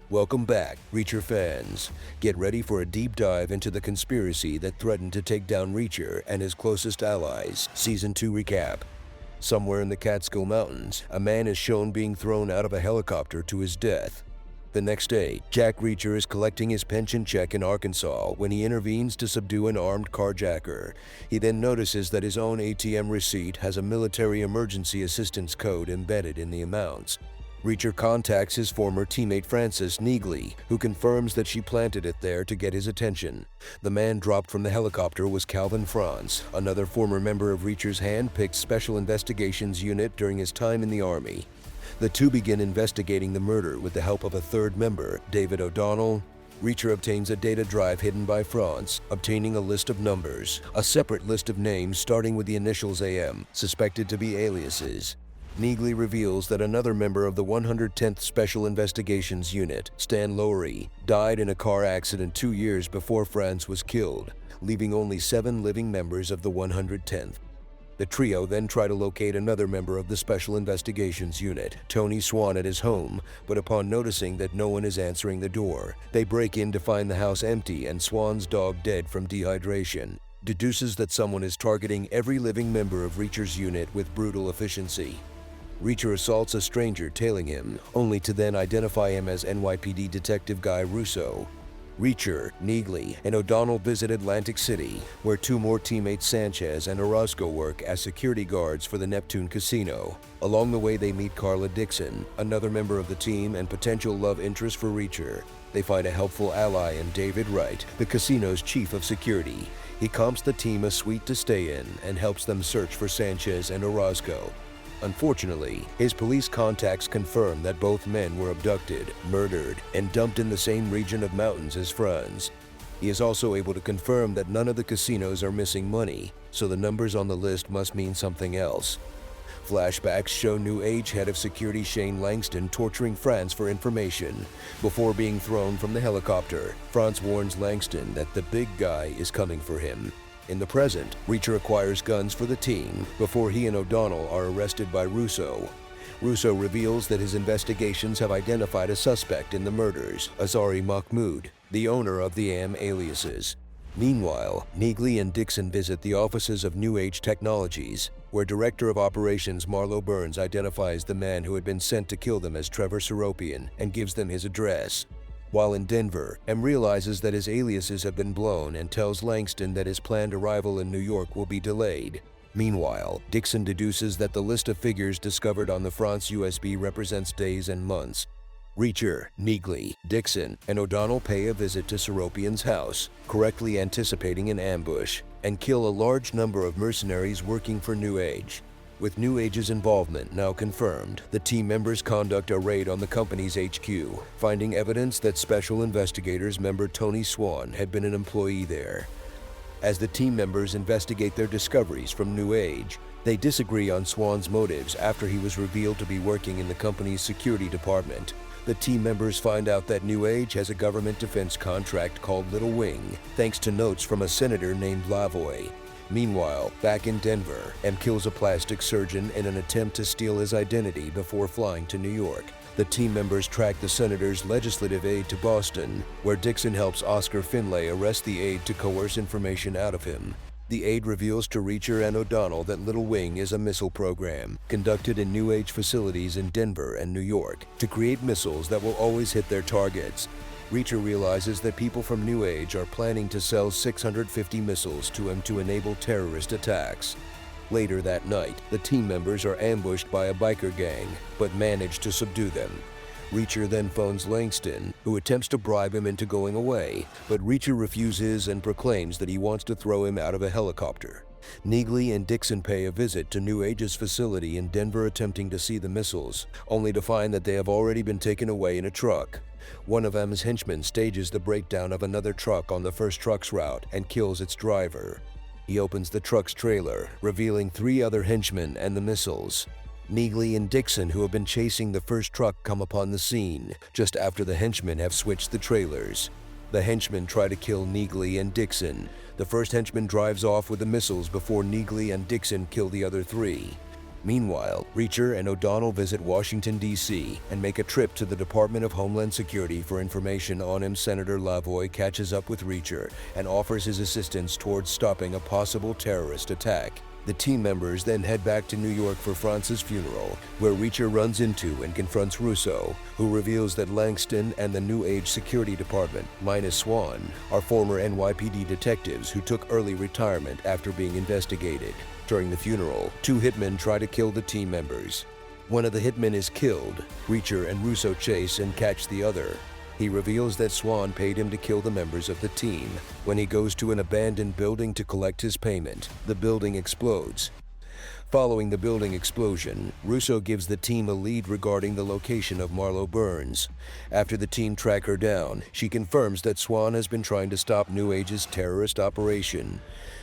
Welcome back, Reacher fans. Get ready for a deep dive into the conspiracy that threatened to take down Reacher and his closest allies. Season 2 recap. Somewhere in the Catskill Mountains, a man is shown being thrown out of a helicopter to his death. The next day, Jack Reacher is collecting his pension check in Arkansas when he intervenes to subdue an armed carjacker. He then notices that his own ATM receipt has a military emergency assistance code embedded in the amounts. Reacher contacts his former teammate Frances Neagley, who confirms that she planted it there to get his attention. The man dropped from the helicopter was Calvin Franz, another former member of Reacher's hand-picked Special Investigations Unit during his time in the Army. The two begin investigating the murder with the help of a third member, David O'Donnell. Reacher obtains a data drive hidden by Franz, obtaining a list of numbers, a separate list of names starting with the initials AM, suspected to be aliases. Neagley reveals that another member of the 110th Special Investigations Unit, Stan Lowry, died in a car accident 2 years before Franz was killed, leaving only 7 living members of the 110th. The trio then try to locate another member of the Special Investigations Unit, Tony Swan, at his home, but upon noticing that no one is answering the door, they break in to find the house empty and Swan's dog dead from dehydration. Deduces that someone is targeting every living member of Reacher's unit with brutal efficiency. Reacher assaults a stranger tailing him, only to then identify him as NYPD Detective Guy Russo. Reacher, Neagley, and O'Donnell visit Atlantic City, where 2 more teammates Sanchez and Orozco work as security guards for the Neptune Casino. Along the way they meet Carla Dixon, another member of the team and potential love interest for Reacher. They find a helpful ally in David Wright, the casino's chief of security. He comps the team a suite to stay in and helps them search for Sanchez and Orozco. Unfortunately, his police contacts confirm that both men were abducted, murdered, and dumped in the same region of mountains as Franz. He is also able to confirm that none of the casinos are missing money, so the numbers on the list must mean something else. Flashbacks show New Age head of security Shane Langston torturing Franz for information. Before being thrown from the helicopter, Franz warns Langston that the big guy is coming for him. In the present, Reacher acquires guns for the team before he and O'Donnell are arrested by Russo. Russo reveals that his investigations have identified a suspect in the murders, Azari Mahmoud, the owner of the AM aliases. Meanwhile, Neagley and Dixon visit the offices of New Age Technologies, where Director of Operations Marlo Burns identifies the man who had been sent to kill them as Trevor Seropian and gives them his address. While in Denver, M realizes that his aliases have been blown and tells Langston that his planned arrival in New York will be delayed. Meanwhile, Dixon deduces that the list of figures discovered on the Franz USB represents days and months. Reacher, Neagley, Dixon, and O'Donnell pay a visit to Seropian's house, correctly anticipating an ambush, and kill a large number of mercenaries working for New Age. With New Age's involvement now confirmed, the team members conduct a raid on the company's HQ, finding evidence that Special Investigators member Tony Swan had been an employee there. As the team members investigate their discoveries from New Age, they disagree on Swan's motives after he was revealed to be working in the company's security department. The team members find out that New Age has a government defense contract called Little Wing, thanks to notes from a senator named Lavoie. Meanwhile, back in Denver, M kills a plastic surgeon in an attempt to steal his identity before flying to New York. The team members track the senator's legislative aide to Boston, where Dixon helps Oscar Finlay arrest the aide to coerce information out of him. The aide reveals to Reacher and O'Donnell that Little Wing is a missile program conducted in New Age facilities in Denver and New York to create missiles that will always hit their targets. Reacher realizes that people from New Age are planning to sell 650 missiles to him to enable terrorist attacks. Later that night, the team members are ambushed by a biker gang, but manage to subdue them. Reacher then phones Langston, who attempts to bribe him into going away, but Reacher refuses and proclaims that he wants to throw him out of a helicopter. Neagley and Dixon pay a visit to New Age's facility in Denver attempting to see the missiles, only to find that they have already been taken away in a truck. One of M's henchmen stages the breakdown of another truck on the first truck's route and kills its driver. He opens the truck's trailer, revealing 3 other henchmen and the missiles. Neagley and Dixon, who have been chasing the first truck, come upon the scene, just after the henchmen have switched the trailers. The henchmen try to kill Neagley and Dixon. The first henchman drives off with the missiles before Neagley and Dixon kill the other 3. Meanwhile, Reacher and O'Donnell visit Washington, D.C. and make a trip to the Department of Homeland Security for information on him. Senator Lavoie catches up with Reacher and offers his assistance towards stopping a possible terrorist attack. The team members then head back to New York for France's funeral, where Reacher runs into and confronts Russo, who reveals that Langston and the New Age Security Department, minus Swan, are former NYPD detectives who took early retirement after being investigated. During the funeral, 2 hitmen try to kill the team members. One of the hitmen is killed. Reacher and Russo chase and catch the other. He reveals that Swan paid him to kill the members of the team. When he goes to an abandoned building to collect his payment, the building explodes. Following the building explosion, Russo gives the team a lead regarding the location of Marlo Burns. After the team track her down, she confirms that Swan has been trying to stop New Age's terrorist operation.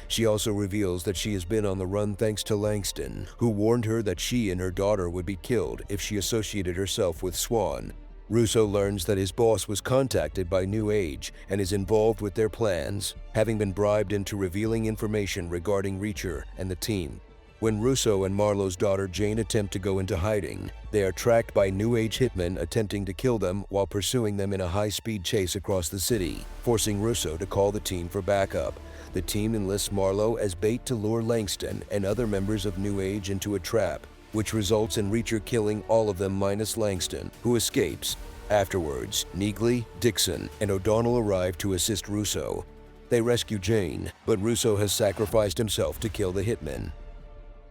She also reveals that she has been on the run thanks to Langston, who warned her that she and her daughter would be killed if she associated herself with Swan. Russo learns that his boss was contacted by New Age and is involved with their plans, having been bribed into revealing information regarding Reacher and the team. When Russo and Marlo's daughter Jane attempt to go into hiding, they are tracked by New Age hitmen attempting to kill them while pursuing them in a high-speed chase across the city, forcing Russo to call the team for backup. The team enlists Marlo as bait to lure Langston and other members of New Age into a trap, which results in Reacher killing all of them minus Langston, who escapes. Afterwards, Neagley, Dixon, and O'Donnell arrive to assist Russo. They rescue Jane, but Russo has sacrificed himself to kill the hitmen.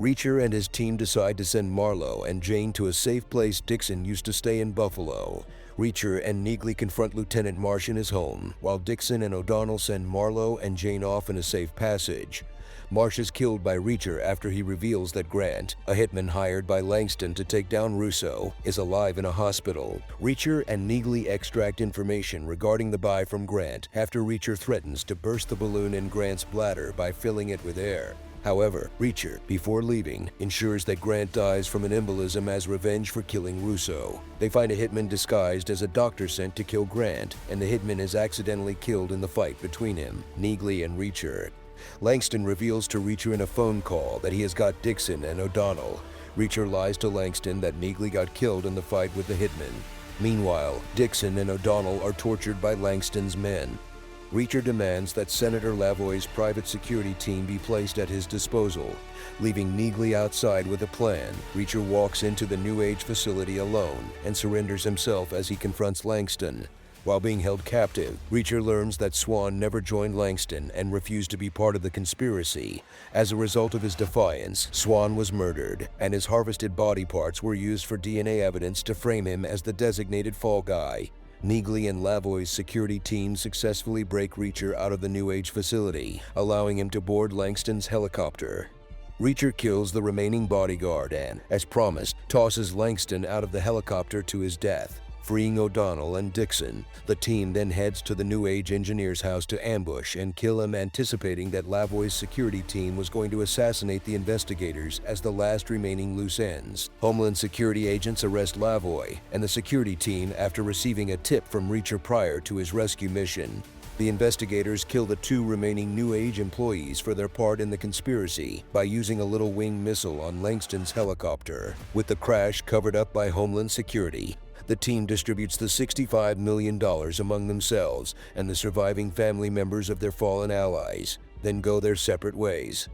Reacher and his team decide to send Marlo and Jane to a safe place Dixon used to stay in Buffalo. Reacher and Neagley confront Lieutenant Marsh in his home, while Dixon and O'Donnell send Marlo and Jane off in a safe passage. Marsh is killed by Reacher after he reveals that Grant, a hitman hired by Langston to take down Russo, is alive in a hospital. Reacher and Neagley extract information regarding the buy from Grant after Reacher threatens to burst the balloon in Grant's bladder by filling it with air. However, Reacher, before leaving, ensures that Grant dies from an embolism as revenge for killing Russo. They find a hitman disguised as a doctor sent to kill Grant, and the hitman is accidentally killed in the fight between him, Neagley, and Reacher. Langston reveals to Reacher in a phone call that he has got Dixon and O'Donnell. Reacher lies to Langston that Neagley got killed in the fight with the hitman. Meanwhile, Dixon and O'Donnell are tortured by Langston's men. Reacher demands that Senator Lavoie's private security team be placed at his disposal. Leaving Neagley outside with a plan, Reacher walks into the New Age facility alone and surrenders himself as he confronts Langston. While being held captive, Reacher learns that Swan never joined Langston and refused to be part of the conspiracy. As a result of his defiance, Swan was murdered, and his harvested body parts were used for DNA evidence to frame him as the designated fall guy. Neagley and Lavoie's security team successfully break Reacher out of the New Age facility, allowing him to board Langston's helicopter. Reacher kills the remaining bodyguard and, as promised, tosses Langston out of the helicopter to his death, freeing O'Donnell and Dixon. The team then heads to the New Age engineer's house to ambush and kill him, anticipating that Lavoie's security team was going to assassinate the investigators as the last remaining loose ends. Homeland Security agents arrest Lavoie and the security team after receiving a tip from Reacher prior to his rescue mission. The investigators kill the 2 remaining New Age employees for their part in the conspiracy by using a little wing missile on Langston's helicopter. With the crash covered up by Homeland Security, the team distributes the $65 million among themselves and the surviving family members of their fallen allies, then go their separate ways.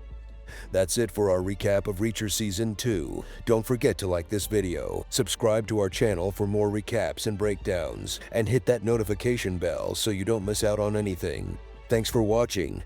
That's it for our recap of Reacher Season 2. Don't forget to like this video, subscribe to our channel for more recaps and breakdowns, and hit that notification bell so you don't miss out on anything. Thanks for watching.